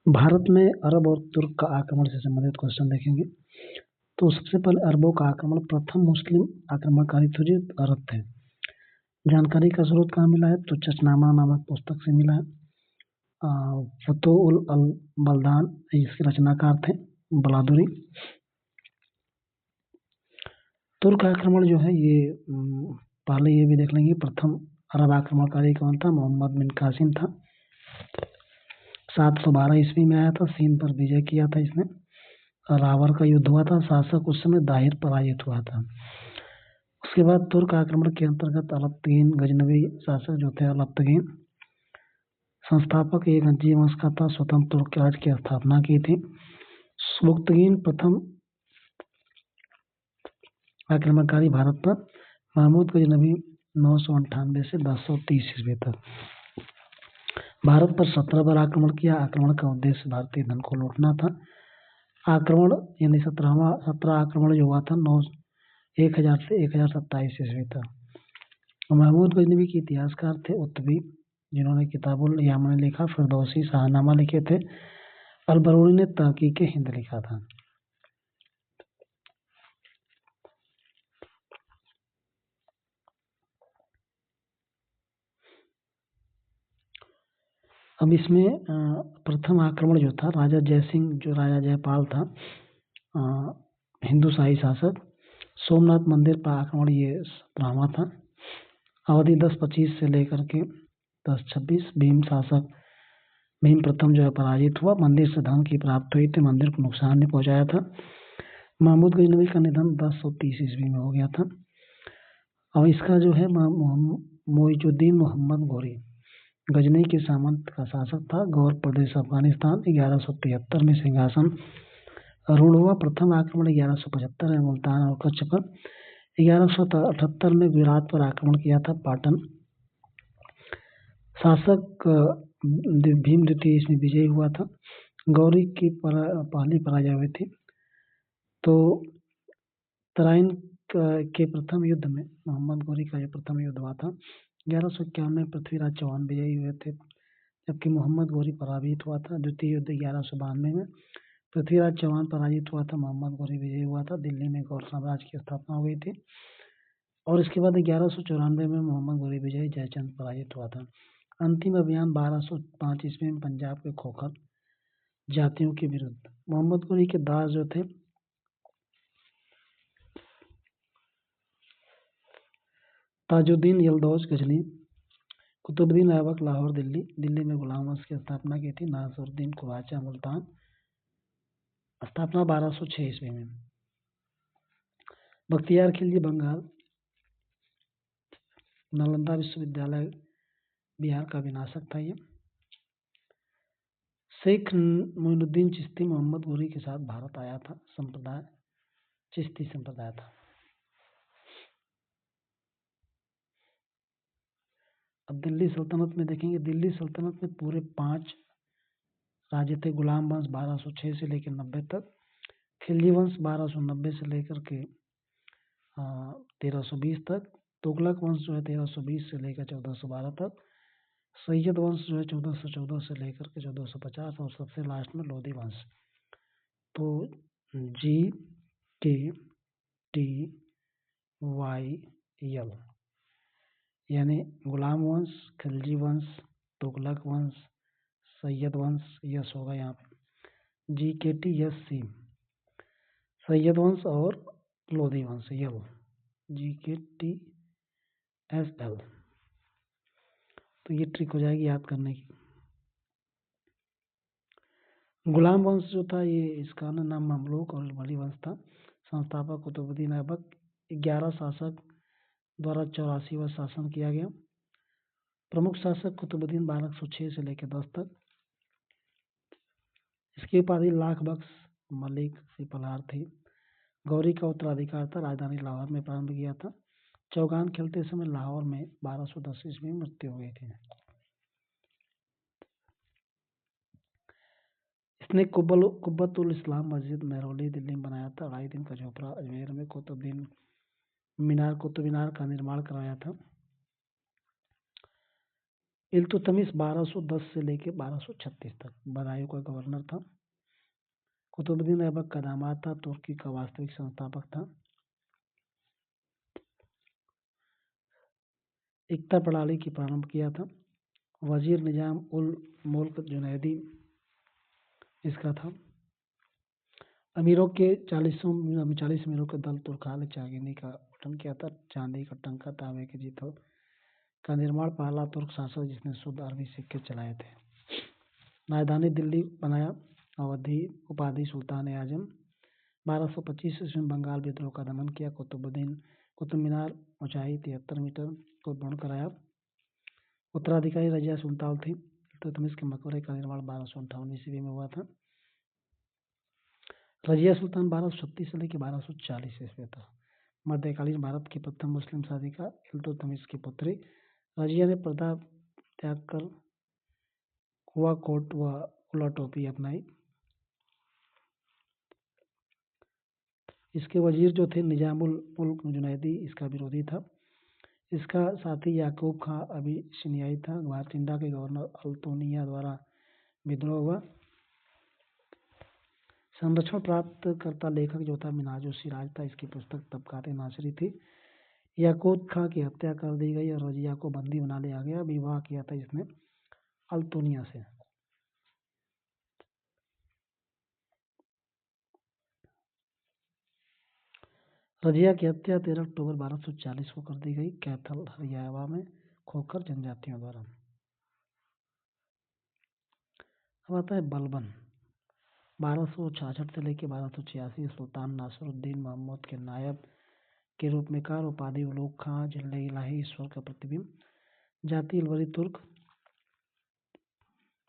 भारत में अरब और तुर्क का आक्रमण से संबंधित क्वेश्चन देखेंगे। तो सबसे पहले अरबों का आक्रमण, प्रथम मुस्लिम आक्रमणकारी थे जो अरब थे। जानकारी का स्रोत कहाँ मिला है? तो चचनामा नामक पुस्तक से मिला है। फतुहुल अल बलदान इसके रचनाकार थे बलादुरी। तुर्क आक्रमण जो है ये पहले ये भी देख लेंगे, प्रथम अरब आक्रमणकारी कौन था? मोहम्मद बिन कासिम था। 712 ईस्वी में आया था, सिंध पर विजय किया था इसने। रावर का युद्ध हुआ था, शासक उस समय दाहिर पराजित हुआ था। उसके बाद तुर्क आक्रमण के अंतर्गत अलप्तगीन गजनवी शासक जो थे अलप्तगीन, संस्थापक एक गंजी वंश का था, स्वतंत्र तुर्क राज्य की स्थापना की थी। सुबुक्तगीन प्रथम आक्रमणकारी भारत पर। महमूद गजनवी 998 से 1030 ईस्वी तक भारत पर 17 बार आक्रमण किया। आक्रमण का उद्देश्य भारतीय धन को लूटना था। आक्रमण यानी 17 आक्रमण जो हुआ था 1000 से 1027 ईस्वी तक। महमूद गजनवी के इतिहासकार थे उत्तबी, जिन्होंने किताबुल यामन लिखा, फिरदौसी शाहनामा लिखे थे। अल-बरूनी ने तहकीक हिंद लिखा था। अब इसमें प्रथम आक्रमण जो था राजा जयसिंह, जो राजा जयपाल था, हिंदू शाही शासक, सोमनाथ मंदिर पर आक्रमण ये 17वां था। अवधि 1025 से लेकर के 1026। भीम प्रथम जो है पराजित हुआ। मंदिर से धन की प्राप्ति हुई थी, मंदिर को नुकसान नहीं पहुंचाया था। महमूद गजनवी का निधन 1030 ईस्वी में हो गया था। और इसका जो है मोइजुद्दीन मोहम्मद गोरी गजनी के सामंत का शासक था। गौर प्रदेश अफगानिस्तान 1173 में सिंहासन रूढ़ हुआ। प्रथम आक्रमण 1175 में मुल्तान और कच्छ पर। 1178 में गुजरात पर आक्रमण किया था, पाटन। शासक भीम द्वितीय इसमें विजयी हुआ था। गौरी की पहली पराजय हुई थी। तो तराइन के प्रथम युद्ध में मोहम्मद गौरी का यह प्रथम युद्ध हुआ था। 1151 में पृथ्वीराज चौहान विजयी हुए थे, जबकि मोहम्मद गौरी पराजित हुआ था। द्वितीय युद्ध 1192 में पृथ्वीराज चौहान पराजित हुआ था, मोहम्मद गौरी विजयी हुआ था। दिल्ली में गौर साम्राज्य की स्थापना हो गई थी। और इसके बाद 1194 में मोहम्मद गौरी विजयी, जयचंद पराजित हुआ था। अंतिम अभियान 1205 ईस्वी में पंजाब के खोखर जातियों के विरुद्ध। मोहम्मद गौरी के दास जो थे ताजुद्दीन यलदौज गजनी, कुतुबुद्दीन ऐबक लाहौर दिल्ली में गुलाम वंश की स्थापना की थी। नासरुद्दीन कुवाचा मुल्तान, स्थापना 1206 ईस्वी में। बख्तियार खिलजी बंगाल, नालंदा विश्वविद्यालय बिहार का विनाशक था ये। शेख मोइनुद्दीन चिश्ती मोहम्मद गौरी के साथ भारत आया था, संप्रदाय चिश्ती संप्रदाय था। अब दिल्ली सल्तनत में देखेंगे। दिल्ली सल्तनत में पूरे 5 राज्य थे। गुलाम वंश 1206 से लेकर 90 तक, खिलजी वंश 1290 से लेकर के 1320 तक, तुगलक वंश जो है 1320 से लेकर 1412 तक, सैयद वंश जो है 1414 से लेकर के 1450, और सबसे लास्ट में लोधी वंश। तो GTYL यानी गुलाम वंश, खिलजी वंश, तुगलक वंश, सैयद वंश, यस होगा यहाँ पे GKTSC, सैयद वंश और लोधी वंश यल, GKTSL। तो ये ट्रिक हो जाएगी याद करने की। गुलाम वंश जो था ये, इसका नाम ममलूक और वली वंश था। संस्थापक कुतुबुद्दीन ऐबक। 11 शासक द्वारा 84 वर्ष शासन किया गया। प्रमुख शासक कुतुबुद्दीन 1206 से लेकर 10 तक। इसकी उपाधि लाख बख्श मलिक सिपलार थी। गौरी का उत्तराधिकार था। राजधानी लाहौर में प्रारंभ किया था। चौगान खेलते समय लाहौर में 1210 ईस्वी में मृत्यु हो गई थी। इसने कुब्बतुल इस्लाम मस्जिद मेहरौली दिल्ली में बनाया था। अलाउद्दीन का झोपड़ा अजमेर में कुतुब मीनार का निर्माण करवाया था। इल्तुतमिश 1210 से लेकर 1236 तक बदायूं का गवर्नर था। कुतुबुद्दीन ऐबक का दामाद था, तुर्की का वास्तविक संस्थापक था। इकता प्रणाली की प्रारंभ किया था। वजीर निजाम उल मुल्क जुनैदी इसका था। अमीरों के 40 अमीरों के दल तुर्काल चागिनी का गठन किया था। चांदी का टंका, तांबे के जीतल का निर्माण, पहला तुर्क शासक जिसने शुद्ध अरबी सिक्के चलाए थे। राजधानी दिल्ली बनाया। अवधि उपाधि सुल्तान ए आजम। 1225 ईस्वी में बंगाल विद्रोह का दमन किया। कुतुब मीनार ऊंचाई 73 मीटर को पूर्ण कराया। उत्तराधिकारी रजिया सुल्तान थी। इल्तुतमिश के मकबरे का निर्माण 1258 ईस्वी में हुआ था। रजिया सुल्तान 1236 से लेकर 1240 ईस्वी तक मध्यकालीन भारत की प्रथम मुस्लिम शादिका इल्तुतमिश की पुत्री रजिया ने पर्दा त्याग कर कुआ कोट व कुला टोपी अपनाई। इसके वजीर जो थे निजामुल मुल्क जुनैदी इसका विरोधी था। इसका साथी याकूब खां अबिसिनियाई था। बारटिंडा के गवर्नर अल्तोनिया द्वारा विद्रोह हुआ। संरक्षण प्राप्त करता लेखक जो था मिनाजो सिराज था। इसकी पुस्तक तबकात नासिरी थी। याकूब खां की हत्या कर दी गई और रजिया को बंदी बना लिया गया। विवाह किया था इसने अल्तोनिया से। रजिया की हत्या 13 अक्टूबर 1240 को कर दी गई कैथल हरियाणा में खोखर जनजातियों द्वारा। अब आता है बलबन। 1266 से लेकर 1286 सुल्तान नासिरुद्दीन मोहम्मद के नायब के रूप में कार उपाधि उलूग खां जिले इलाही ईश्वर का प्रतिबिंब। जाति इलवरी तुर्क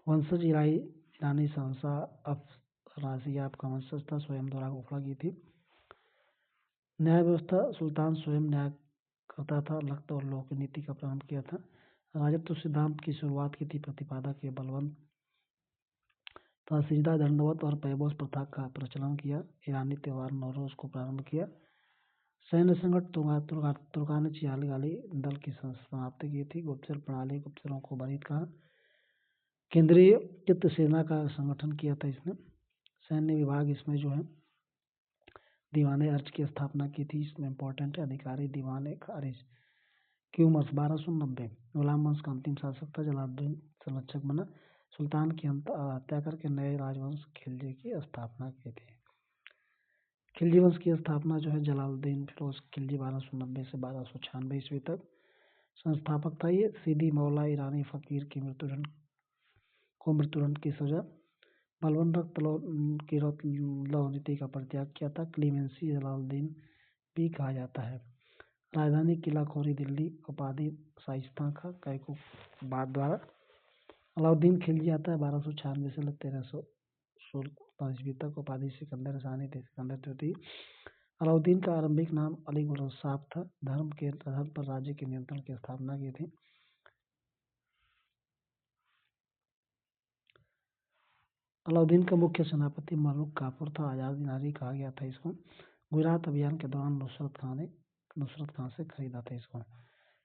वंशज ईरानी शहंशाह अफरासियाब का वंशज था। स्वयं द्वारा घोषणा की थी। न्याय व्यवस्था सुल्तान स्वयं न्याय करता था। लख्त और लौ की नीति का प्रारंभ किया था। राजत्व सिद्धांत की शुरुआत की थी प्रतिपादक के बलवंत था। सिजदा दंडवत और पैबोस प्रथा का प्रचलन किया। ईरानी त्यौहार नौरोज को प्रारंभ किया। सैन्य संगठन तुर्कान चियालगाली दल की समाप्ति की थी। गुप्तचर प्रणाली गुप्तचरों को बरीद कहा। केंद्रीय चित्त सेना का संगठन किया था इसने। सैन्य विभाग इसमें जो है दीवाने अर्ज की स्थापना की थी। इसमें इम्पोर्टेंट है अधिकारी दीवाने खारिज की उम्र 1290। गुलाम वंश का अंतिम शासक था। जलालुद्दीन संरक्षक बना। सुल्तान की हत्या करके नए राजवंश खिलजी की स्थापना की थी। खिलजी वंश की स्थापना जो है जलालुद्दीन फिरोज खिलजी 1290 से 1296 ईस्वी तक संस्थापक था। ये सीधी मौला ईरानी फकीर की मृत्युदंड की सजा। बलबन रक्त लौ नीति का परित्याग किया था। क्लीमेंसी जलालुद्दीन भी कहा जाता है। राजधानी किला खोरी दिल्ली। उपाधि शाइस्ता खां कैकूबाद द्वारा। अलाउद्दीन खिलजी आता है 1296 से 1316 ईस्वी तक। उपाधि सिकंदर सानी थे सिकंदर द्वितीय। अलाउद्दीन का आरंभिक नाम अली गुलसाफ था। धर्म के आधार पर राज्य के नियंत्रण की स्थापना की थी। अलाउद्दीन का मुख्य सेनापति मलुक काफूर था। आजादी नारी कहा गया था इसको। गुजरात अभियान के दौरान नुसरत खां से खरीदा था इसको।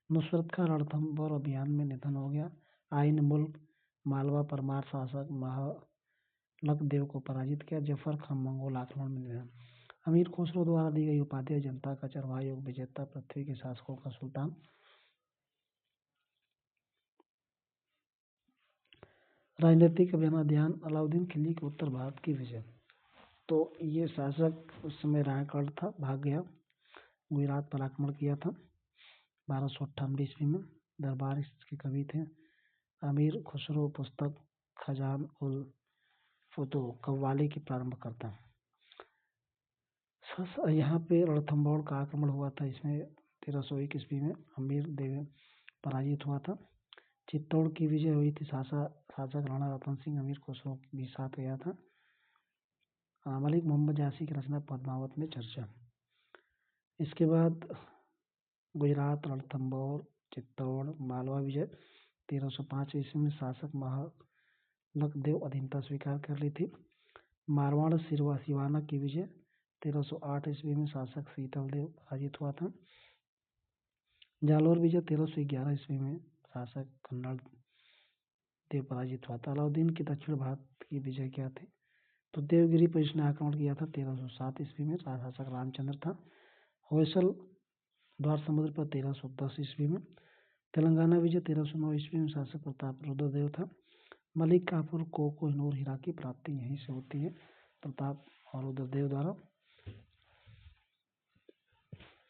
नुसरत खां रणथंभौर अभियान में निधन हो गया। आइन मुल्क मालवा परमार शासक महलक देव को पराजित किया। जफर खां मंगोल आक्रमण में निधन। अमीर खुसरो द्वारा दी गई उपाधि जनता का चरवाहा योग विजेता पृथ्वी के शासकों का सुल्तान। राजनीतिक अभियान अलाउद्दीन खिलजी के उत्तर भारत की विजय। तो ये शासक उस समय रायगढ़ था, भाग गया। गुजरात पर आक्रमण किया था 1298 ईस्वी में। दरबार इसके कवि थे। अमीर खुसरो पुस्तक खजान उल फुतूह कव्वाली की प्रारंभ करता है। यहाँ पे रणथंभौर का आक्रमण हुआ था। इसमें 1301 ईस्वी में अमीर देव पराजित हुआ था। चित्तौड़ की विजय हुई थी। शासक राणा रतन सिंह अमीर खुसरो भी साथ गया था। मलिक मोहम्मद जासी की रचना पद्मावत में चर्चा। इसके बाद गुजरात रणथंभौर चित्तौड़ मालवा विजय 1305 ईस्वी में शासक महलक देव अधीनता स्वीकार कर ली थी। मारवाड़ सिवाना की विजय 1308 ईस्वी में शासक शीतल देव पराजित हुआ था। जालोर विजय 1311 ईस्वी में शासक कन्नड़ देव पराजित हुआ था। अलाउद्दीन के दक्षिण भारत की विजय क्या थी? तो देवगिरी पर इसने आक्रमण किया था 1307 ईस्वी में। शासक रामचंद्र था। होयसल द्वार समुद्र पर 1310 ईस्वी में। तेलंगाना विजय 1309 ईस्वी में। शासक प्रताप रुद्रदेव था। मलिक काफूर को कोहिनूर हीरा की प्राप्ति यहीं से होती है, प्रताप और रुद्रदेव द्वारा।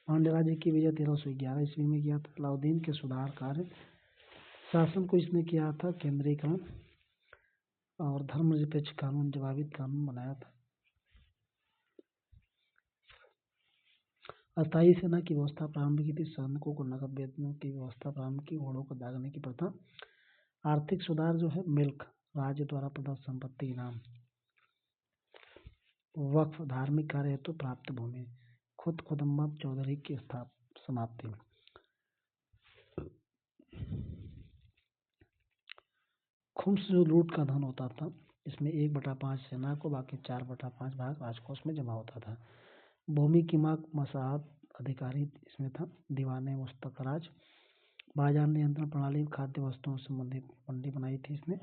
पांड्य राज्य की विजय 1311 ईस्वी में किया था। अलाउद्दीन के सुधार कार्य शासन को इसने किया था केंद्रीकरण और धर्मनिरपेक्ष कानून जवाबित कानून बनाया था। अस्थायी सेना की व्यवस्था प्रारंभ की थी। सैनिकों को नकद वेतन की व्यवस्था प्रारंभ की। घोड़ों को दागने की प्रथा। आर्थिक सुधार जो है मिल्क, राज्य द्वारा प्रदत्त संपत्ति इनाम। वक्फ, धार्मिक कार्य हेतु प्राप्त भूमि। खुद खुदम्मद चौधरी की समाप्ति। खुम्स जो लूट का धन होता था, इसमें 1/5 सेना को, बाकी 4/5 भाग राजकोष में जमा होता था। भूमि की मांग मसाहत अधिकारी इसमें था। दीवाने मुस्तकराज। बाजार नियंत्रण प्रणाली, खाद्य वस्तुओं से संबंधित मंडी बनाई थी इसने।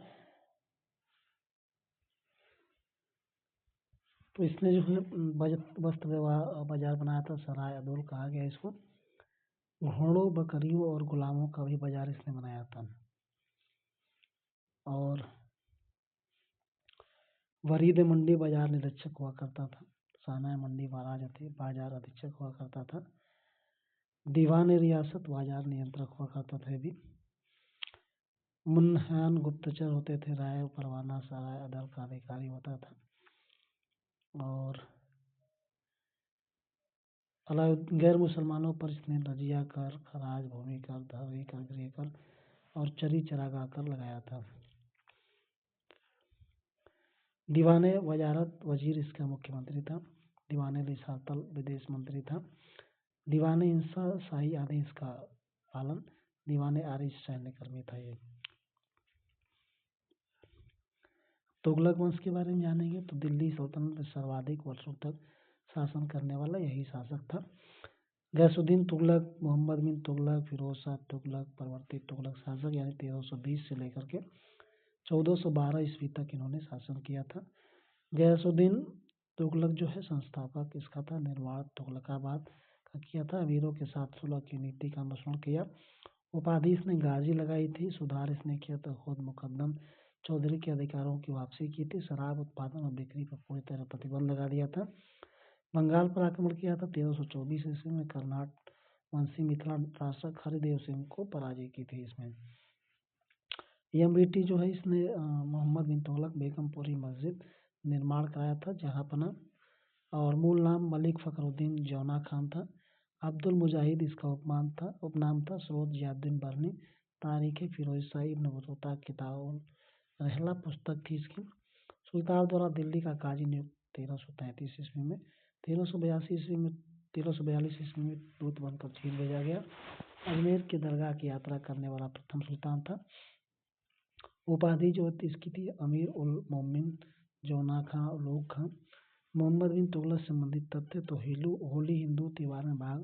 तो इसने जो है वस्त्र बाजार बनाया था, सराय अदौल कहा गया इसको। घोड़ों, बकरियों और गुलामों का भी बाजार इसने बनाया था। और वरीद मंडी बाजार निरीक्षक हुआ करता था। साना मंडी बाजार अधीक्षक हुआ करता था। दीवान रियासत बाजार नियंत्रक हुआ करता था भी। मुन्हान गुप्तचर होते थे। राय परवाना सराय अदल का अधिकारी होता था। और गैर मुसलमानों पर इसने रजिया कर, खराज, भूमि कर, धरती कर, गृह कर और चरी चरागाह कर लगाया था। दीवाने वजारत वजीर इसका मुख्यमंत्री था। दीवाने रिसातल विदेश मंत्री था। दीवाने इंसा शाही आदेश का पालन। दीवाने आरिश सैन्यकर्मी था ये। तुगलक वंश के बारे में जानेंगे तो दिल्ली सल्तनत में सर्वाधिक वर्षों तक शासन करने वाला यही शासक था। गैसुद्दीन तुगलक, मोहम्मद बिन तुगलक, फिरोज शाह तुगलक परिवर्तित तुगलक शासक, यानी 1320 से लेकर के 1412 ईस्वी तक इन्होंने शासन किया था। गैसुद्दीन तुगलक जो है संस्थापक इसका था। निर्माण तुगलकाबाद का किया था। अमीरों के साथ सुलह की नीति का अनुसरण किया। उपाधि इसने गाजी लगाई थी। सुधार इसने किया था। खुद मुकद्दम चौधरी के अधिकारों की वापसी की थी। शराब उत्पादन और बिक्री पर पूरी तरह प्रतिबंध लगा दिया था। बंगाल पर आक्रमण किया था 1324 ईस्वी में। कर्नाट वंशी मिथिला शासक हरिदेव सिंह को पराजय की थी इसमें। एमबीटी जो है इसने मोहम्मद बिन तुगलक बेगमपुरी मस्जिद निर्माण कराया था जहांपना। और मूल नाम मलिक फखरुद्दीन जौना खान था। अब्दुल मुजाहिद इसका उपनाम था। स्रोत जियाउद्दीन बरनी, तारीख फिरोज शाह इब्न बतूता, किताबुल रहला पुस्तक थी इसकी। सुल्तान द्वारा दिल्ली का काजी नियुक्त 1333 ईस्वी में। 1342 ईस्वी में दूत बनकर चीन भेजा गया। अजमेर के दरगाह की यात्रा करने वाला प्रथम सुल्तान था। उपाधि जो इसकी थी अमीर उल मोमिन जौना खां उलूग खां। मोहम्मद बिन तुगलक से संबंधित तथ्य तो होली हिंदू त्योहार में भाग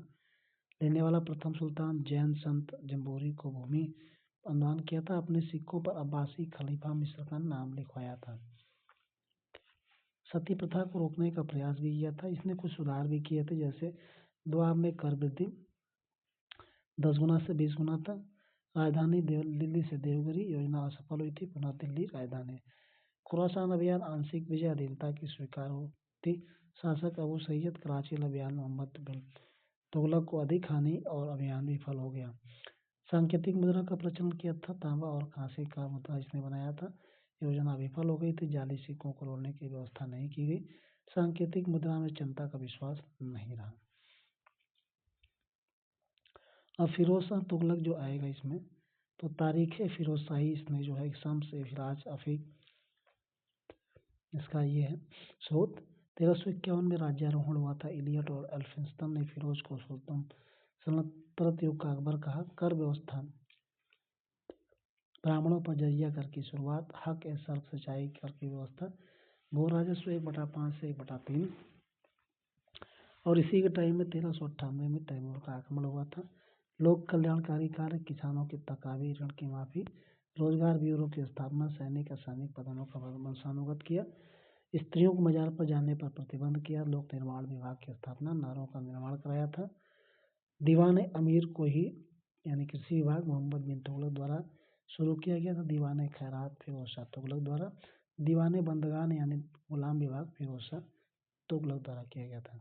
लेने वाला प्रथम सुल्तान। जैन संत जम्बूरी को भूमि अनुदान किया था। अपने सिक्कों पर अब्बासी खलीफा मिस्र का नाम लिखवाया था। सती प्रथा को रोकने का प्रयास भी किया था। इसने कुछ सुधार भी किए थे, जैसे द्वाब में कर वृद्धि 10 गुना से 20 गुना था। राजधानी दिल्ली से देवगिरी योजना असफल हुई थी। पुनः दिल्ली राजधानी। खुरासान अभियान आंशिक विजय अधीनता की स्वीकार होती। शासक अबू सैयद कराची अभियान मोहम्मद बिन तुगलक को अधिक हानि और अभियान विफल हो गया। सांकेतिक मुद्रा का प्रचलन किया था। तांबा और कांसे का मुद्रा इसने बनाया था। योजना विफल हो गई थी। जाली सिक्कों को रोकने की व्यवस्था नहीं की गई। सांकेतिक मुद्रा में जनता का विश्वास नहीं रहा। अब फिरोज शाह तुगलक जो आएगा इसमें, तो तारीख फिरोज शाही इसमें जो है शम्स फिराज अफीक इसका ये है स्रोत। 1351 में राज्यारोहण हुआ था। इलियट और एल्फिंस्टन ने फिरोज को सुल्तान सल्तनत युग का अकबर कहा। कर व्यवस्था, ब्राह्मणों पर जजिया कर की शुरुआत। हक ए सर्फ सिंचाई कर की व्यवस्था। भू राजस्व 1/5 से 1/3। और इसी के टाइम में 1398 में तैमूर का आक्रमण हुआ था। लोक कल्याणकारी कार्य, किसानों की तकावी, ऋण की माफी, रोजगार ब्यूरो की स्थापना, सैनिक असैनिक पदों का वंशानुगत किया, स्त्रियों को मजार पर जाने पर प्रतिबंध किया, लोक निर्माण विभाग की स्थापना, नहरों का निर्माण कराया था। दीवान अमीर को ही यानी कृषि विभाग मोहम्मद बिन तुगलक द्वारा शुरू किया गया था। दीवान खैरात फिरोज शाह तुगलक द्वारा, दीवान बंदगान यानी गुलाम विभाग फिरोज शाह तुगलक द्वारा किया गया था।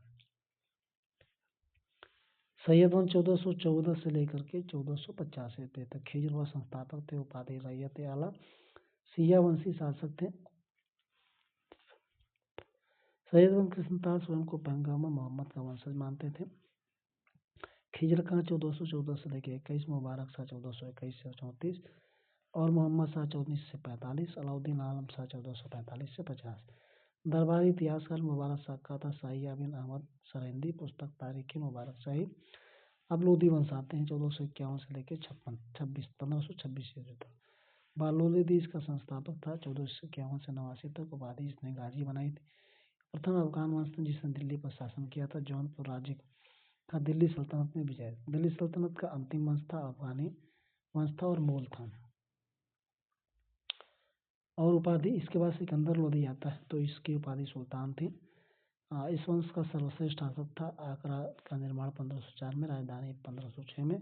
सैयद वन 1414 से लेकर के 1485 तक खिजरवा संस्थापक थे, उपाधि रैयत आला, सिया वंशी शासक थे। सैयद वन के संतान स्वयं को पैगंबर मोहम्मद का वंशज मानते थे। खिजर खां 1414 से लेकर 21, मुबारक शाह 1421 से 34 और मोहम्मद शाह 14 से 45, अलाउद्दीन आलम शाह 1445 से 50। दरबारी इतिहासकार मुबारक शाह का था शाहिया बिन अहमद सरेंदी, पुस्तक तारीख मुबारक शाही। अब लोधी वंश आते हैं 1451 से लेकर 1526 ईस्वी तक। बालोदी इसका संस्थापक था 1451 से 89 तक। उपाधि इसने गाजी बनाई थी। प्रथम अफगान वंश ने जिसने दिल्ली पर शासन किया था। जौनपुर राज्य का दिल्ली सल्तनत में विजय। दिल्ली सल्तनत का अंतिम वंश था अफगानी वंश था और मूल था। और उपाधि इसके बाद सिकंदर लोधी आता है तो इसकी उपाधि सुल्तान थी। इस वंश का सर्वश्रेष्ठ शासक था। आगरा का निर्माण 1504 में, राजधानी 1506 में।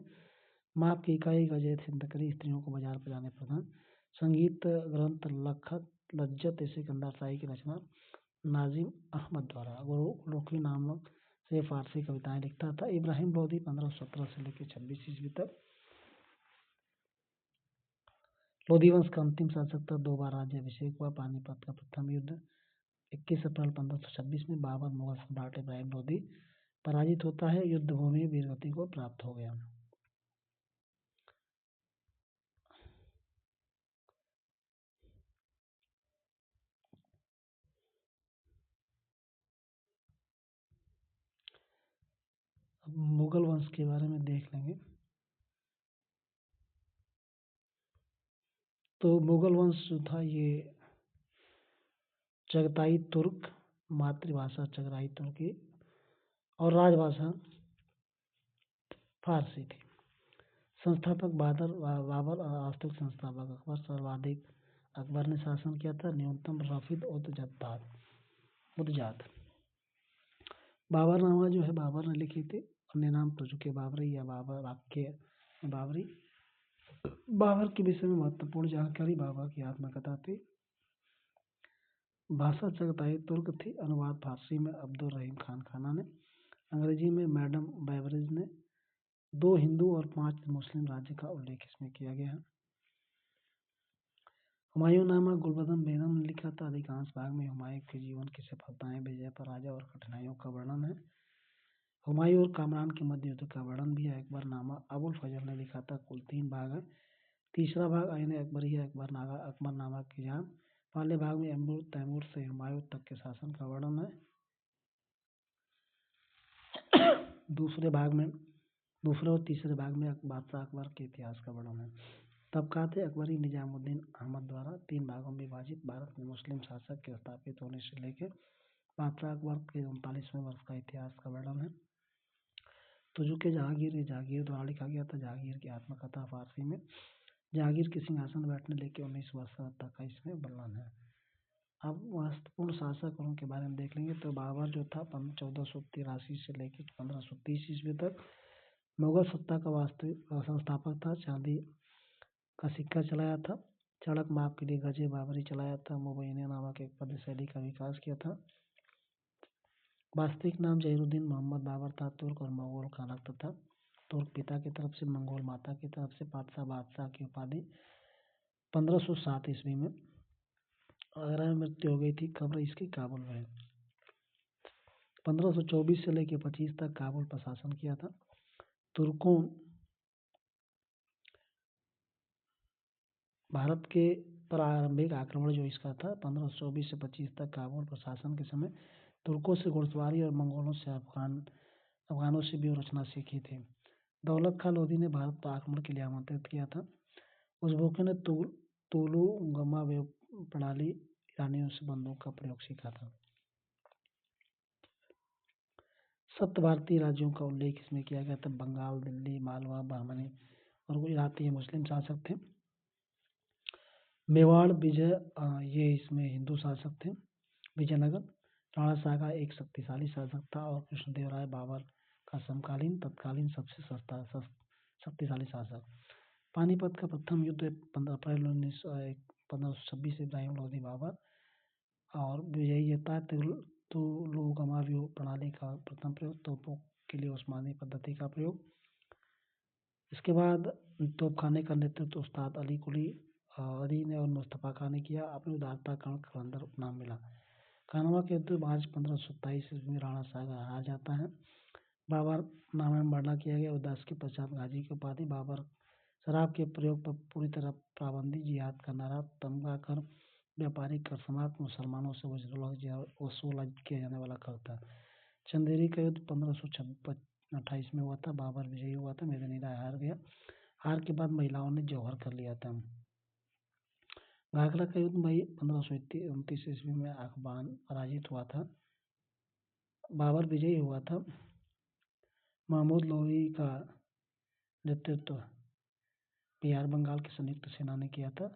माप की इकाई गजे सिंदकरी, स्त्रियों को बाजार पर जाने प्रधान। संगीत ग्रंथ लखत लज्जत सिकंदर शाही की रचना नाजिम अहमद द्वारा। गुरुखी नामक से फारसी कविताएं लिखता था। इब्राहिम लोधी 1517 से लेकर 26 ईस्वी तक लोधी वंश का अंतिम शासक था। 2 बार राज्याभिषेक हुआ। पानीपत का प्रथम युद्ध 21 अप्रैल 1526 में बाबर मुगल सम्राट इब्राहिम लोधी पराजित होता है। युद्ध भूमि वीरगति को प्राप्त हो गया। अब मुगल वंश के बारे में देख लेंगे। तो मुगल वंश जो था ये चगताई तुर्क, मातृभाषा चगताई तुर्की और राजभाषा फारसी थी। संस्थापक बाबर और वास्तविक संस्थापक अकबर। सर्वाधिक अकबर ने शासन किया था। न्यूनतम रफीद उद्जात। बाबरनामा जो है बाबर ने लिखी थी। अन्य नाम तुजुके बाबरी या बाबर वाक्य बाबरी। बाबर के विषय में महत्वपूर्ण जानकारी बाबर की आत्मकथा थी। भाषा चगताई तुर्क थी। अनुवाद फारसी में अब्दुल रहीम खान खाना ने, अंग्रेजी में मैडम बेवरेज ने। 2 हिंदू और 5 मुस्लिम राज्य का उल्लेख इसमें किया गया है। हुमायूं नामा गुलबदन बेगम ने लिखा था। अधिकांश भाग में हुमायूं के जीवन की सफलताएं, विजय, पराजय और कठिनाइयों का वर्णन है। हुमायूं और कामरान के मध्य युद्ध का वर्णन भी है। अकबरनामा अबुल फजल ने लिखा था। कुल 3 भाग है। तीसरा भाग आईने अकबरी है। अकबरनामा की जान। पहले भाग में तैमूर से हुमायूं तक के शासन का वर्णन है। दूसरे और तीसरे भाग में बादशाह अकबर के इतिहास का वर्णन है। तबकात अकबरी निजामुद्दीन अहमद द्वारा 3 भागों में विभाजित। भारत में मुस्लिम शासक के स्थापित होने से लेकर बादशाह अकबर के 39वें वर्ष का इतिहास का वर्णन है। तुजुके जहांगीर द्वारा लिखा गया था। जहांगीर की आत्मकथा फारसी में। जहांगीर के सिंहासन बैठने लेके 19 वर्ष तक का इसमें वर्णन है। अब महत्वपूर्ण शासक और उनके बारे में देख लेंगे। तो बाबर जो था 1483 से लेकर 1530 ईस्वी तक मुगल सत्ता का वास्तविक संस्थापक था। चांदी का सिक्का चलाया था। सड़क माप के लिए गजे बाबरी चलाया था। मुबैना नामक एक पद शैली का विकास किया था। वास्तविक नाम जहीरुद्दीन मोहम्मद बाबर था। तुर्क और मंगोल का रक्त था। तुर्क पिता की तरफ से, मंगोल माता की तरफ से। बादशाह की उपाधि 1507 ईस्वी में। आगरा में मृत्यु हो गई थी। कब्र इसकी काबुल में है। 1524 से लेकर 25 तक काबुल पर शासन किया था। तुर्कों भारत के प्रारंभिक आक्रमण जो इसका था 1524 से 25 तक काबुल पर शासन के समय तुर्कों से घुड़सवारी और मंगोलों से अफगानों से व्यूहरचना सीखी थी। दौलत खां लोधी ने भारत पर आक्रमण के लिए आमंत्रित किया था। उज़्बेकों ने तुलु गमा प्रणाली ईरानियों से बंदूक का प्रयोग सीखा था। 7 भारतीय राज्यों का उल्लेख इसमें किया गया था। बंगाल, दिल्ली, मालवा, बहमनी और गुजराती मुस्लिम शासक थे। मेवाड़ विजय ये इसमें हिंदू शासक थे। विजयनगर राणा सागा एक शक्तिशाली शासक था और कृष्णदेवराय बाबर का समकालीन तत्कालीन सबसे शक्तिशाली शासक। पानीपत का प्रथम युद्ध 15 अप्रैल 1526 इब्राहिम लोधी बाबर और विजयता तुलुगमा व्यूह प्रणाली का प्रथम प्रयोग, तोपों के लिए उस्मानी पद्धति का प्रयोग। इसके बाद तोपखाने का नेतृत्व उस्ताद अली कुली अली ने और मुस्तफ़ा खान ने किया। अपनी उदारता कारण कलंदर उपनाम मिला। कानवा के युद्ध मार्च 1527 ईस्वी में राणा सागा हार जाता है। बाबर नाम में मरना किया गया। उदास के पश्चात गाजी की उपाधि। बाबर शराब के प्रयोग पर पूरी तरह पाबंदी, जिहाद का नारा, तमगा कर, व्यापारिक कर समाप्त, मुसलमानों से वसूला किया जाने वाला कर था। चंदेरी का युद्ध 1528 में हुआ था। बाबर विजयी हुआ था। मेदिनीराय हार गया। हार के बाद महिलाओं ने जौहर कर लिया था। घाघरा का युद्ध मई 1529 ईस्वी में अखबान पराजित हुआ था। बाबर विजयी हुआ था। महमूद लोदी का नेतृत्व बिहार बंगाल की संयुक्त सेना ने किया था।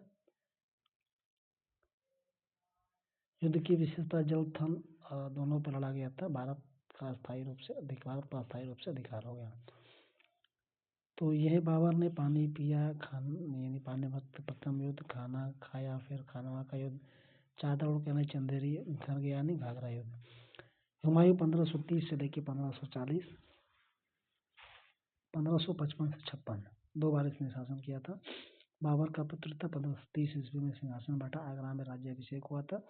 युद्ध की विशेषता जल थल दोनों पर लड़ा गया था। भारत पर अस्थायी रूप से अधिकार हो गया। तो यह बाबर ने पानी पिया, यानी पानीपत का प्रथम युद्ध, खाना खाया, फिर खानवा का युद्ध, चादर ओढ़ के चंदेरी घर गया यानी घाघरा युद्ध। हुमायूं 1530 से लेकर 1540, 1555 से 56 2 बार इसने शासन किया था। बाबर का पुत्र था। 1530 ईस्वी में सिंहासन बैठा। आगरा में राज्याभिषेक हुआ था।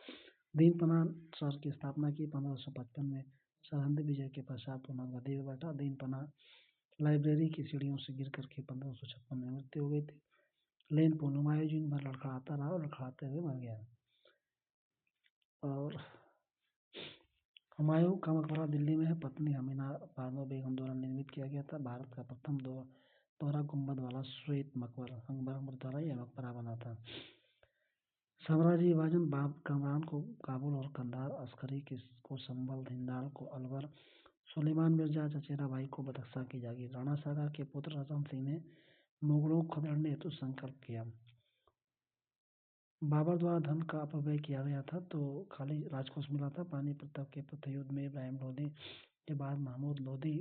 दीन पना शहर की स्थापना की। 1555 में सरहिंद विजय के पश्चात पुनः गद्दी पर बैठा। दीन पना लाइब्रेरी की सीढ़ियों से गिर करके 1556 में मृत्यु हो गई थी। लेन पुन हुमायूं दिन भर लड़खड़ाता रहा और लड़खड़ाते हुए मर गया। और हुमायूं का मकबरा दिल्ली में है। पत्नी अमीना बानो बेगम द्वारा निर्मित किया गया था। भारत का प्रथम दोहरा गुंबद वाला श्वेत मकबरा संगमरमर द्वारा यह मकबरा बना था। साम्राज्य विभाजन। कमरान को काबुल और कंधार, अस्करी को संभल, हिंदाल को अलवर, सुलेमान मिर्जा चचेरा भाई को बदख्शां की जागीर। राणा सागा के पुत्र रतन सिंह ने मुगलों को खदेड़ने हेतु संकल्प किया। बाबर द्वारा धन का अपव्यय किया गया था तो खाली राजकोष मिला था। पानीपत के प्रथम युद्ध में इब्राहिम लोधी के बाद महमूद लोधी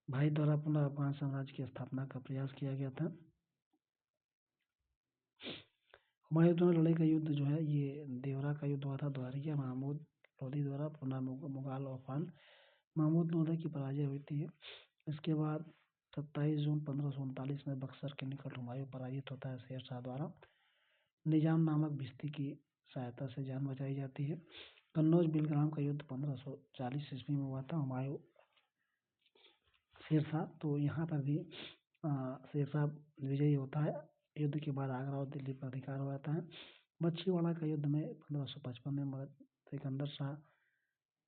भाई द्वारा पुनः अफगान साम्राज्य की स्थापना का प्रयास किया गया था। हुमायूं द्वारा लड़े का युद्ध जो है ये देवरा का युद्ध हुआ था। द्वारिका महमूद लोधी द्वारा पुनः मुगल अफगान महमूद लोधी की पराजय हुई थी। इसके बाद 27 जून 1539 में बक्सर के निकट हुमायूं पराजित होता है शेरशाह द्वारा। निजाम नामक भिश्ती की सहायता से जान बचाई जाती है। कन्नौज बिलग्राम का युद्ध 1540 ईस्वी में हुआ था। हुमायूं शेरशाह, तो यहाँ पर भी शेरशाह विजयी होता है। युद्ध के बाद आगरा और दिल्ली पर अधिकार हो जाता है। मच्छीवाड़ा का युद्ध में 1555 में सिकंदर शाह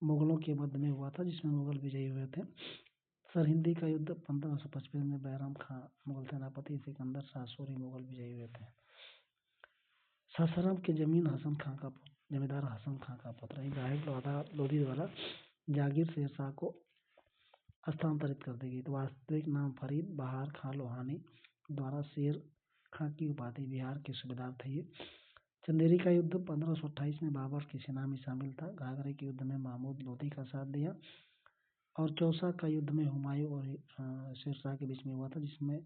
मुगलों के मध्य में हुआ था जिसमें मुगल विजयी हुए थे। सरहिंदी का युद्ध 1555 में बैराम खां मुगल सेनापति, सिकंदर शाह सूरी मुगल विजयी हुए थे। सासाराम के जमींदार हसन खां का पुत्र इब्राहिम लोधी द्वारा जागीर शेरशाह को हस्तांतरित कर दी गई। तो वास्तविक नाम फरीद बहार खां लोहानी द्वारा शेर खां की उपाधि। बिहार के सूबेदार थे ये। चंदेरी का युद्ध 1528 में बाबर की सेना में शामिल था। घाघरे के युद्ध में महमूद लोधी का साथ दिया और चौसा का युद्ध में हुमायूं और शेरशाह के बीच में हुआ था जिसमें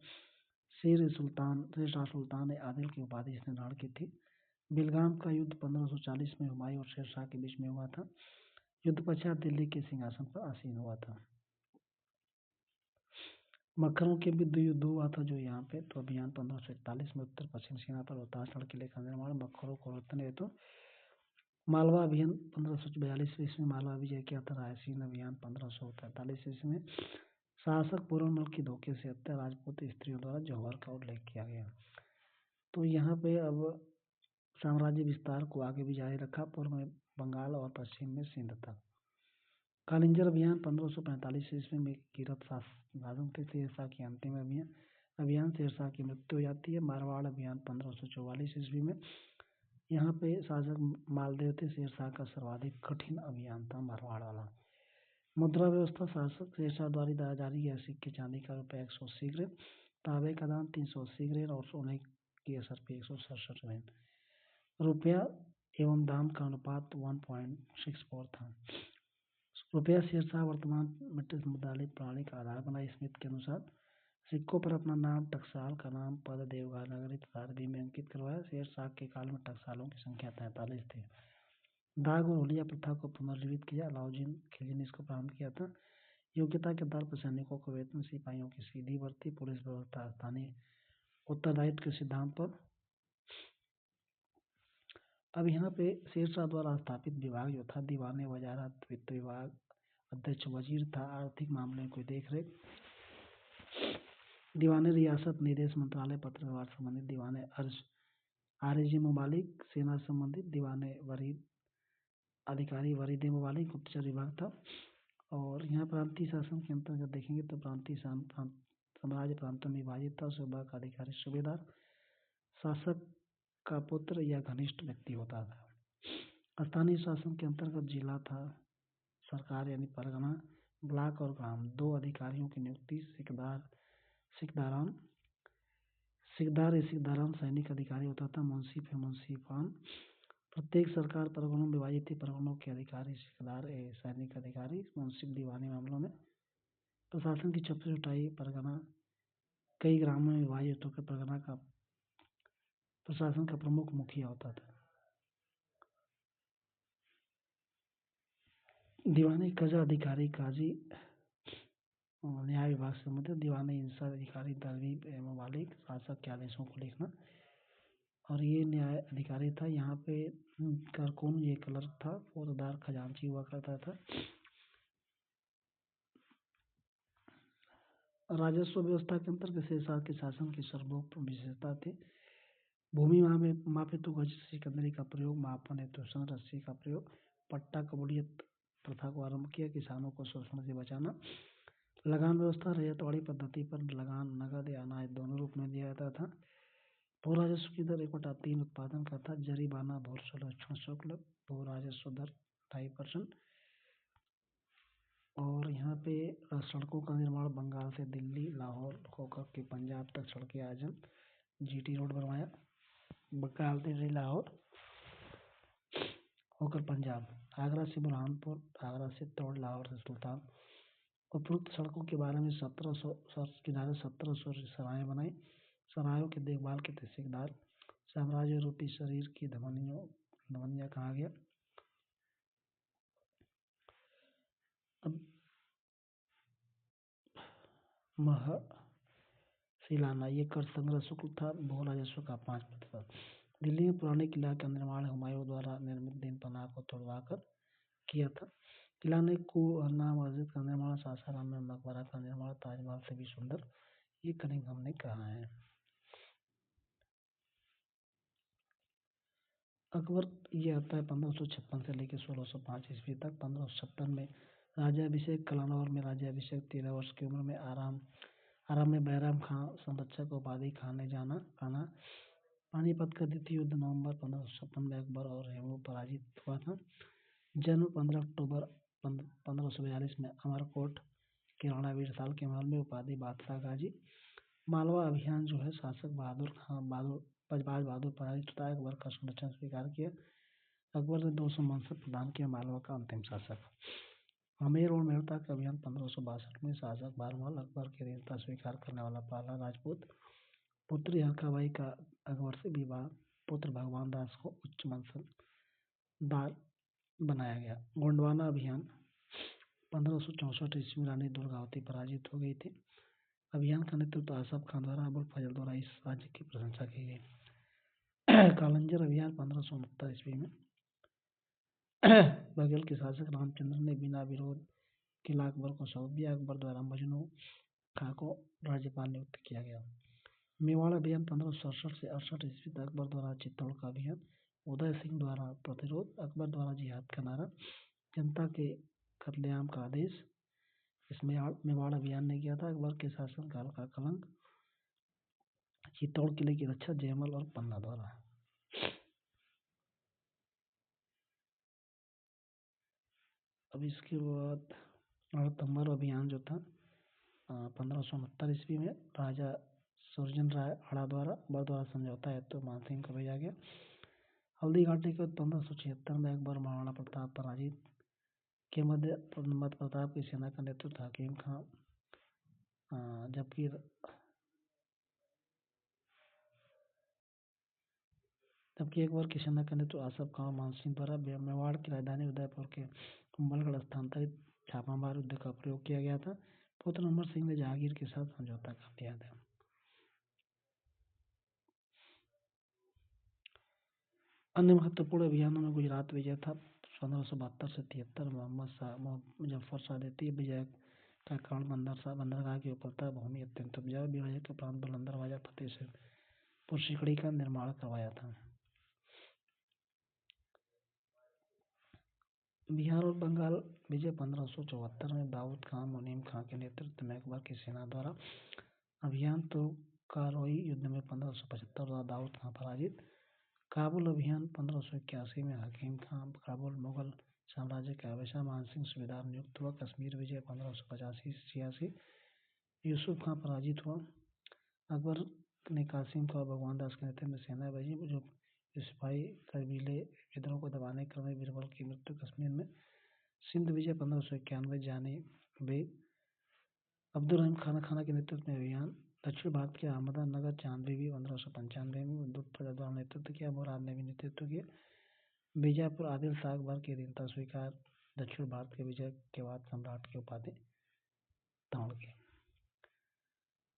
शेरशाह सुल्तान आदिल की उपाधि इसने धारण की थी। बिलगाम का युद्ध 1540 में हुमायूं और शेरशाह के बीच में हुआ था। युद्ध पश्चात दिल्ली के सिंहासन पर आसीन हुआ था। मक्खरों के विरुद्ध युद्ध हुआ था जो यहाँ पे। तो अभियान 1541 में उत्तर पश्चिम सीमा पर रोहतास किले का निर्माण मक्खरों को रोकने हेतु। मालवा अभियान 1542 ईस्वी में मालवा विजय किया था। रायसीन अभियान 1543 ईस्वी में शासक पूरनमल की धोखे से हत्या। राजपूत स्त्रियों द्वारा जौहर का उल्लेख किया गया। तो यहाँ पे अब साम्राज्य विस्तार को आगे भी जारी रखा। पूर्व में बंगाल और पश्चिम में सिंध तक। कालिंजर अभियान 1545 ईस्वी में गिरफ्त शासन थे शेरशाह की अंतिम अभियान शेरशाह की मृत्यु हो जाती है। मारवाड़ अभियान 1544 ईस्वी में यहाँ पे शासक मालदेव थे। शेरशाह का सर्वाधिक कठिन अभियान था मारवाड़ वाला। मुद्रा व्यवस्था। शासक शेरशाह द्वारा जारी किया सिक्के चांदी का रुपये 180 ग्रेन, तांबे का दान 380 ग्रेन और सोने के असर पे 167 रहे। रुपया एवं दाम का अनुपात 1.64 था। रुपया शेरशाह वर्तमान ब्रिटिश मुद्रालित प्रणाली का आधार बना। स्मिथ के अनुसार सिक्कों पर अपना नाम, टकसाल का नाम, पद, देवघर नगरी तथा अरबी में अंकित करवाया। शेरशाह के काल में टकसालों की संख्या 43 थी। दाग और हुलिया प्रथा को पुनर्जीवित किया। अलाउद्दीन खिलजी ने इसको प्रारंभ किया था। योग्यता के आधार पर सैनिकों को वेतन, सिपाहियों की सीधी भर्ती, पुलिस व्यवस्था स्थानीय उत्तरदायित्व के सिद्धांत पर। अब यहाँ पे शेरशाह द्वारा स्थापित विभाग जो था, दीवाने वजारत, वित्त विभाग, अध्यक्ष वजीर था, आर्थिक मामलों की देखरेख, दीवाने रियासत, निदेश मंत्रालय, पत्र व्यवहार संबंधित, दीवाने आरजी ममालिक, सेना संबंधित, दीवाने वरीद अधिकारी, वरीद ममालिक, गुप्तचर विभाग था। और यहाँ प्रांतीय शासन के अंतर्गत देखेंगे तो प्रांतीय साम्राज्य प्रांतों में विभाजित था। सूबा का अधिकारी सूबेदार, शासक का पुत्र या घनिष्ठ व्यक्ति होता था। स्थानीय शासन के अंतर्गत जिला था, सरकार यानी परगना, ब्लॉक और ग्राम। 2 अधिकारियों की नियुक्ति, सिकदारान सैनिक अधिकारी होता था। मुंसिफ है मुंसिफान। प्रत्येक सरकार परगनों में विभाजित थी। परगनों के अधिकारी सिकदार सैनिक अधिकारी, मुंसिफ दीवानी मामलों में। प्रशासन की चौथाई परगना कई ग्रामों में विभाजित होकर परगना का प्रशासन का प्रमुख मुखिया होता था। दीवानी कजा अधिकारी काजी, न्याय विभाग से संबंधित। दीवानी हिंसा अधिकारी दरबी ममालिक, शासक के आदेशों को लिखना। और ये न्याय अधिकारी था। यहाँ पे कारकुन ये क्लर्क था। फौजदार खजांची हुआ करता था। राजस्व व्यवस्था के अंतर्गत शेरशाह के शासन की सर्वोपरि विशेषता थी। भूमि मापे तो गज सिकंदरी का प्रयोग, मापन हेतु सन रस्सी का प्रयोग, पट्टा कबूलियत प्रथा को आरंभ किया, किसानों को शोषण से बचाना। लगान व्यवस्था, रैयतवाड़ी पद्धति पर लगान नगद या अनाज दोनों रूप में दिया जाता था। भू राजस्व की दर 1/3 उत्पादन का था। जरीमाना, भू सर्वेक्षण शुल्क, भू राजस्व दर 2.5%। और यहाँ पे सड़कों का निर्माण, बंगाल से दिल्ली, लाहौर होकर के पंजाब तक सड़कें आजम जीटी रोड बनवाया। बंगाल दिल्ली लाहौर होकर पंजाब, आगरा से बुरहानपुर, आगरा से तौड़, लाहौर से सुल्तान। उपरोक्त सड़कों के बारे में 1700 सराहें बनाई। सरायों की देखभाल के तहसीलदार साम्राज्य रूपी शरीर की धमनियाँ कहा गया। अब महसिलाना ये कर संग्रह शुल्क था। भू राजस्व का 5%। दिल्ली में पुराने किला का निर्माण हुमायूं द्वारा निर्मित दिन पनाह को तोड़वा कर किया था। किला ने कुआना मस्जिद का निर्माण, सासाराम में मकबरा का निर्माण, ताजमहल से भी सुंदर, ये कनिंघम ने कहा है। अकबर ये आता है 1556 से लेकर 1605 ईस्वी तक। 1556 में राज्याभिषेक, कलानौर में राज्याभिषेक। 13 वर्ष की उम्र में आराम में बैराम खां संरक्षक उपाधि खाने जाना आना। पानीपत का द्वितीय युद्ध नवंबर 1556 में अकबर और हेमू पराजित हुआ था। जन्म 15 अक्टूबर 1542 में अमरकोट के राणा वीरसाल के महल में, उपाधि बादशाह गाजी। मालवा अभियान जो है, शासक बजबाज बहादुर पराजित होता है। अकबर का संरक्षण स्वीकार किया। अकबर ने 200 मनसब प्रदान किया। मालवा का अंतिम शासक। आमेर और मेड़ता का अभियान 1562 में, शासक बारमल अकबर की अधीनता स्वीकार करने वाला पहला राजपूत। पुत्री हरकाबाई का अकबर से विवाह। पुत्र भगवान दास को उच्च मनसबदार बनाया गया। गोंडवाना अभियान 1564 ईस्वी में रानी दुर्गावती पराजित हो गई थी। अभियान का नेतृत्व आसफ खान द्वारा, अबुल फजल द्वारा इस राज्य की प्रशंसा की गई। कालंजर अभियान 1569 ईस्वी में बघेल के शासक रामचंद्र ने बिना विरोध किला अकबर को सौंप दिया। अकबर द्वारा मजनू खां को राज्यपाल नियुक्त किया गया। मेवाड़ अभियान 1567 से 68 ईस्वी तक। अकबर द्वारा चित्तौड़ का अभियान। उदय सिंह द्वारा प्रतिरोध। अकबर द्वारा जिहाद का नारा, जनता के कत्लेआम का आदेश इस मेवाड़ अभियान ने किया था। अकबर के शासनकाल का कलंक, चित्तौड़ किले की रक्षा जयमल और पन्ना द्वारा। अब इसके बाद रणथंभौर अभियान जो था 1569 ईस्वी में, राजा सुरजन राय आड़ा द्वारा अकबर द्वारा समझौता हेतु मानसिंह को भेजा गया। हल्दी घाटी के 1576 में अकबर महाराणा प्रताप पराजित के मध्य प्रताप की सेना का नेतृत्व हकीम खां, जबकि अकबर की सेना का नेतृत्व आसफ खां और मानसिंह द्वारा मेवाड़ की राजधानी उदयपुर के कुंभलगढ़ स्थानांतरित छापामार युद्ध का प्रयोग किया गया था। पुत्र अमर सिंह ने जहांगीर के साथ समझौता कर लिया था। अन्य महत्वपूर्ण अभियानों में गुजरात विजय था 1572 से 73, मुजफ्फर शाह द्वितीय विजय का कारण बंदरगाह की उपलता भूमि अत्यंत उपजाऊ, विभाजन के उपरांत बुलंदर बाजार फतेहपुर सीकरी का निर्माण करवाया था। बिहार और बंगाल विजय 1574 में दाऊद खान मुनीम खां के नेतृत्व में अकबर की सेना द्वारा अभियान तो कारोई युद्ध में 1575 दाऊद खां पराजित। काबुल अभियान 1581 में हकीम खां काबुल मुगल साम्राज्य के हमेशा मानसिंह सूबेदार नियुक्त हुआ। कश्मीर विजय 1585-86 यूसुफ खां पराजित हुआ। अकबर ने कासिम खां और भगवान दास के नेतृत्व में सेना भेजी जो सिपाही कबीले विद्रोह को दबाने के क्रम में बीरबल की मृत्यु। कश्मीर में सिंध विजय 1591 जाने बेग अब्दुल रहीम खाना के नेतृत्व में अभियान। दक्षिण भारत के अहमदनगर चांदनी भी 1595 में उद्योग द्वारा नेतृत्व किया। मुराद ने भी नेतृत्व किया। बीजापुर आदिल शाह अकबर की अधीनता स्वीकार। दक्षिण भारत के विजय के बाद सम्राट की उपाधि धारण की।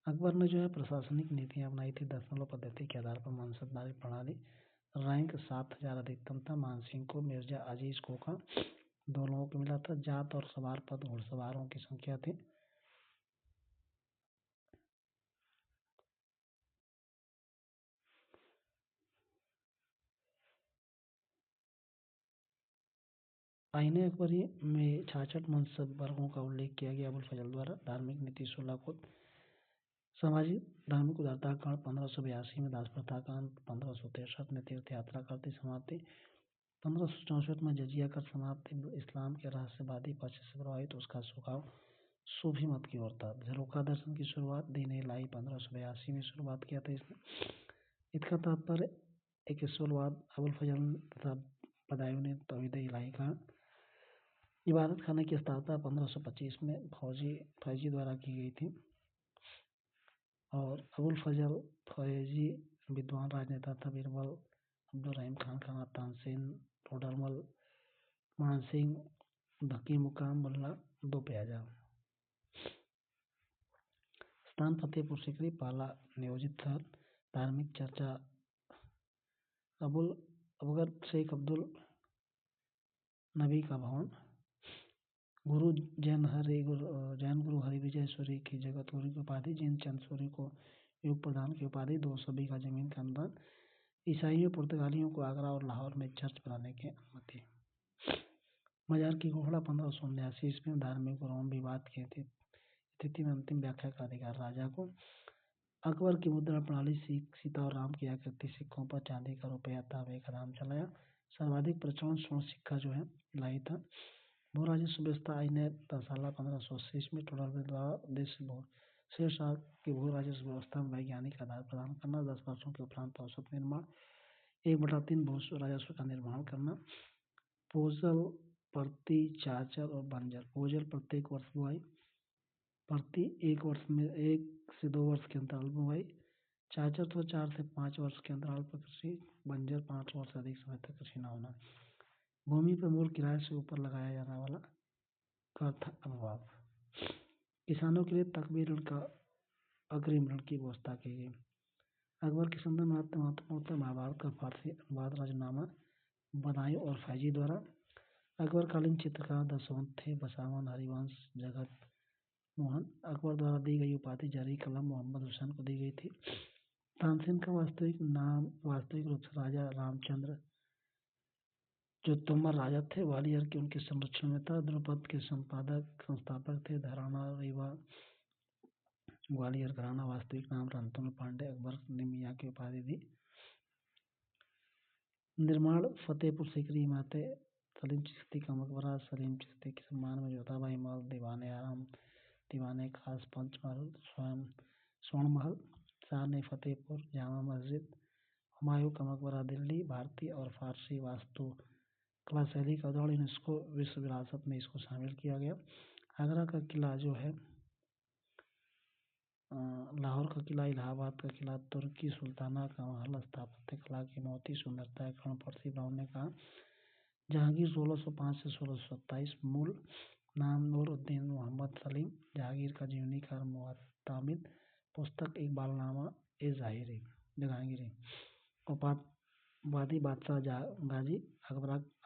अकबर ने जो है प्रशासनिक नीतियां अपनाई थी। दशमलव पद्धति के आधार पर मानसबदारी प्रणाली। रैंक 7000 अधिकतम था। मानसिंह को मिर्जा अजीज कोका 2 लोगों को मिला था। जात और सवार पद घुड़सवारों की संख्या थी। आईने अकबरी में 66 मनसब वर्गों का उल्लेख किया गया अबुल फजल द्वारा। धार्मिक नीति 16 को सामाजिक धार्मिक उदारता का 1582 में दास प्रथा का 1563 में तीर्थ यात्रा करती समाप्ति। 1564 में जजिया कर समाप्ति। इस्लाम के रहस्यवादी पक्ष से प्रभावित उसका झुकाव सूफी मत की ओर था। झरोखा दर्शन की शुरुआत दीन इलाही 1582 में शुरुआत किया था इसने। इसका तात्पर्य एकेश्वरवाद अबुल फजल तथा बदायूं ने तौहीद इलाही का। इबादत खाने की स्थापना 1525 में फौजी द्वारा की गई थी और अबुल फजल फौजी विद्वान राजनेता था। बीरबल अब्दुल रहीम खान तानसेन टोडरमल मानसिंह धकी मुकाम मुल्ला 2 प्याजा। स्थान फतेहपुर सीकरी पहला नियोजित था। धार्मिक चर्चा अबगर शेख अब्दुल नबी का भवन। गुरु जैन गुरु हरिविजय सूरी की जगत गुरु की उपाधि। जैन चंद सूरी को युग प्रधान की उपाधि। 200 बीघा जमीन का अनुदान। ईसाइयों पुर्तगालियों को आगरा और लाहौर में चर्च बनाने की अनुमति। मजार की घोषणा 1579 ईस्वी में। धार्मिक रोम विवाद की स्थिति में अंतिम व्याख्या का अधिकार राजा को। अकबर की मुद्रा प्रणाली सीता और राम की आकृति सिक्कों पर चांदी का रुपया तांबे का दाम चलाया। सर्वाधिक प्रचलन स्वर्ण सिक्का जो है लाई था। भू राजस्व व्यवस्था आईने तरसाला 1580 में टोडरमल द्वारा उद्देश्य शेर शाह की भू राजस्व व्यवस्था में वैज्ञानिक आधार प्रदान करना। 10 वर्षों के उपरांत औसत निर्माण 1/3 भू राजस्व का निर्माण करना। पोजल प्रति चाचर और बंजर। पोजल प्रत्येक वर्ष बुआई। प्रति 1 वर्ष में 1 से 2 वर्ष के अंतराल बुआई। चाचर तो 4 से 5 वर्ष के अंतराल पर कृषि। बंजर 5 वर्ष से अधिक समय तक कृषि न होना। भूमि पर मूल किराए से ऊपर लगाया जाने वाला कर था अभिभाव। किसानों के लिए तकबीर ऋण का अग्रिम ऋण की व्यवस्था की गई। अकबर के संदर्भ में महत्वपूर्ण महाभारत का फारसी अनुवाद राजनामा बदायूं और फैजी द्वारा। अकबरकालीन चित्रकार दशवंत थे। बसावन हरिवंश जगत मोहन। अकबर द्वारा दी गई उपाधि जरी कलम मोहम्मद हुसैन को दी गई थी। तानसेन का वास्तविक रूप से राजा रामचंद्र जो तोमर राजा थे ग्वालियर के उनके संरक्षण में था। द्रुपद के संस्थापक थे। धराना रीवा ग्वालियर घराना वास्तविक नाम रणतुंग पांडे। अकबर ने मियाँ की उपाधि दी। निर्माण फतेहपुर सीकरी इमारतें सलीम चिश्ती का मकबरा। सलीम चिश्ती के सम्मान में जोधाबाई महल दीवाने आराम दीवाने खास पंचमहल स्वर्ण महल। शाह ने फतेहपुर जामा मस्जिद, हुमायूं का मकबरा दिल्ली, भारतीय और फारसी वास्तु कला शैली का उदाहरण यूनेस्को विश्व विरासत में इसको शामिल किया गया। आगरा का किला जो है, लाहौर का किला, इलाहाबाद का किला, तुर्की सुल्ताना का महल, स्थापत्य कला की बहुत ही सुंदरता है। कर्णपर्सी ब्राउन ने कहा जहांगीर 1605 से 1627, मूल नाम नूरुद्दीन मोहम्मद सलीम, जहांगीर का जीवनीकार मुअत्तमिद, पुस्तक इकबालनामा ए जहांगीरी, उपाधि बादशाह गाजी,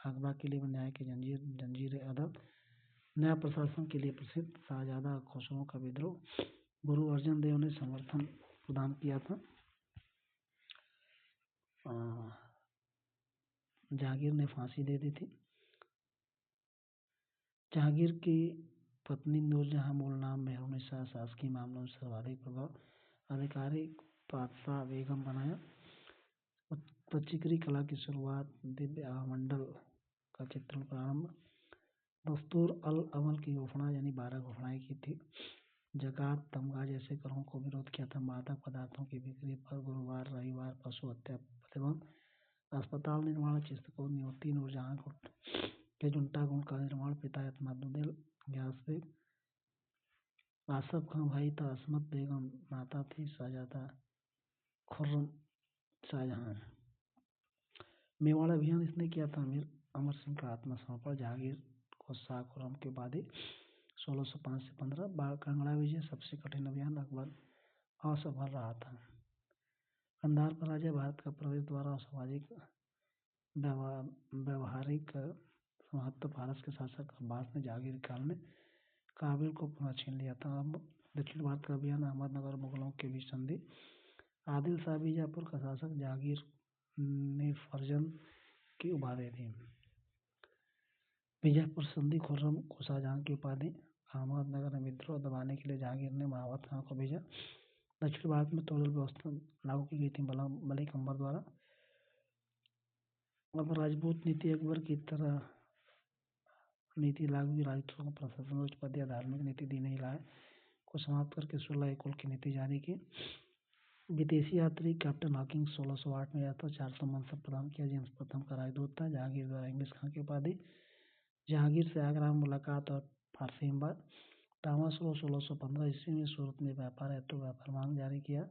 आगरा किले में न्याय की जंजीर अदब, नया प्रशासन के लिए प्रसिद्ध, शाहजादा खुसरो का विद्रोह, गुरु अर्जन देव ने समर्थन प्रदान किया था, जहांगीर ने फांसी दे दी थी। जहांगीर की पत्नी नूरजहां, मूल नाम मेहरुन्निसा, शासकीय मामलों में सर्वाधिक प्रभाव अधिकारी बादशाह बेगम बनाया। पच्चीकरी कला की शुरुआत, दिव्य आभमंडल का चित्रण प्रारंभ, दस्तूर अल अमल की घोषणा यानी 12 घोषणाएं की थी। जकात, तमगा जैसे करों को विरोध किया था। मादक पदार्थों की बिक्री पर गुरुवार रविवार पशु हत्या प्रतिबंध, अस्पताल निर्माण, चिस्तकों नियुक्ति, नूरजहां के जुंटा गुण का निर्माण, पिता एतमादुद्दीन गियासबेग, आसफ खां भाई था, असमत बेगम माता थी, शाहजादा खुर्रम शाहजहां। मेवाड़ अभियान इसने किया था। अमीर अमर सिंह का आत्मसमर्पण, जहांगीर को शाह खुर्रम के बाद 1605 से 15, कांगड़ा विजय सबसे कठिन अभियान, अकबर असफल रहा था। कंधार पराजय, भारत का प्रवेश द्वार और सामाजिक व्यवहारिक महत्व, फारस के शासक अब्बास ने जहांगीर काल में काबिल को पुनः छीन लिया था। दक्षिण भारत का अभियान, अहमदनगर, मुगलों के बीच संधि, आदिल शाह बीजापुर का शासक, जहांगीर ने फर्जंद की उपाधि दी। बीजापुर संधि, खुर्रम को शाहजहां की उपाधि, अहमदनगर में विद्रोह दबाने के लिए जहांगीर ने महावत खां को भेजा। दक्षिण भारत में तोड़ल व्यवस्था लागू की गई थी मलिक अंबर द्वारा। अब राजपूत नीति, अकबर की तरह नीति लागू की, राजपूतों को प्रशासन, उच्च पद या धार्मिक नीति दी नहीं लाए को समाप्त करके 16 कुल की नीति जारी की। विदेशी यात्री कैप्टन हॉकिंस 1608 में आया था, 400 मनसब प्रदान किया, जेम्स प्रथम का राजदूत था। जहांगीर द्वारा इंग्लिश खां की उपाधि, जहांगीर से आगरा में मुलाकात और फारसी हिमवाद, टॉमस लो 1615 ईस्वी में सूरत में व्यापार हेतु व्यापार मांग जारी किया।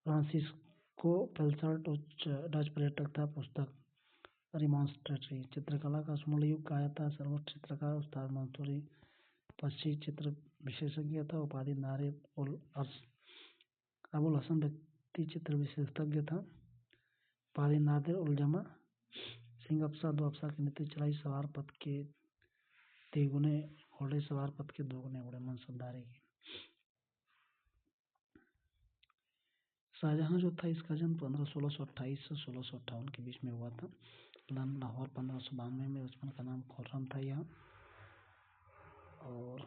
फ्रांसिस्को पेल्सर्ट उच्च डच पर्यटक था, पुस्तक रिमॉन्स्ट्रेटरी। चित्रकला का स्वर्ण युग कहा जाता है, सर्वोच्च चित्रकार उस्ताद मंसूरी पश्चिमी चित्र विशेषज्ञ था, उपाधि नारे अबुल हसन व्यक्ति चित्र विशेषज्ञ था, उपाधि नादिर उल जमा सिंह अफसा, 2 अफसा की नीति चलाई, सवार पद के 3 गुने घोड़े, सवार पद के 2 गुने घोड़े, मनसबदारी की। शाहजहां जो था, इसका जन्म 1628 से 1658 के बीच में हुआ था। लाहौर 1592 में, बचपन का नाम खुर्रम था यहाँ, और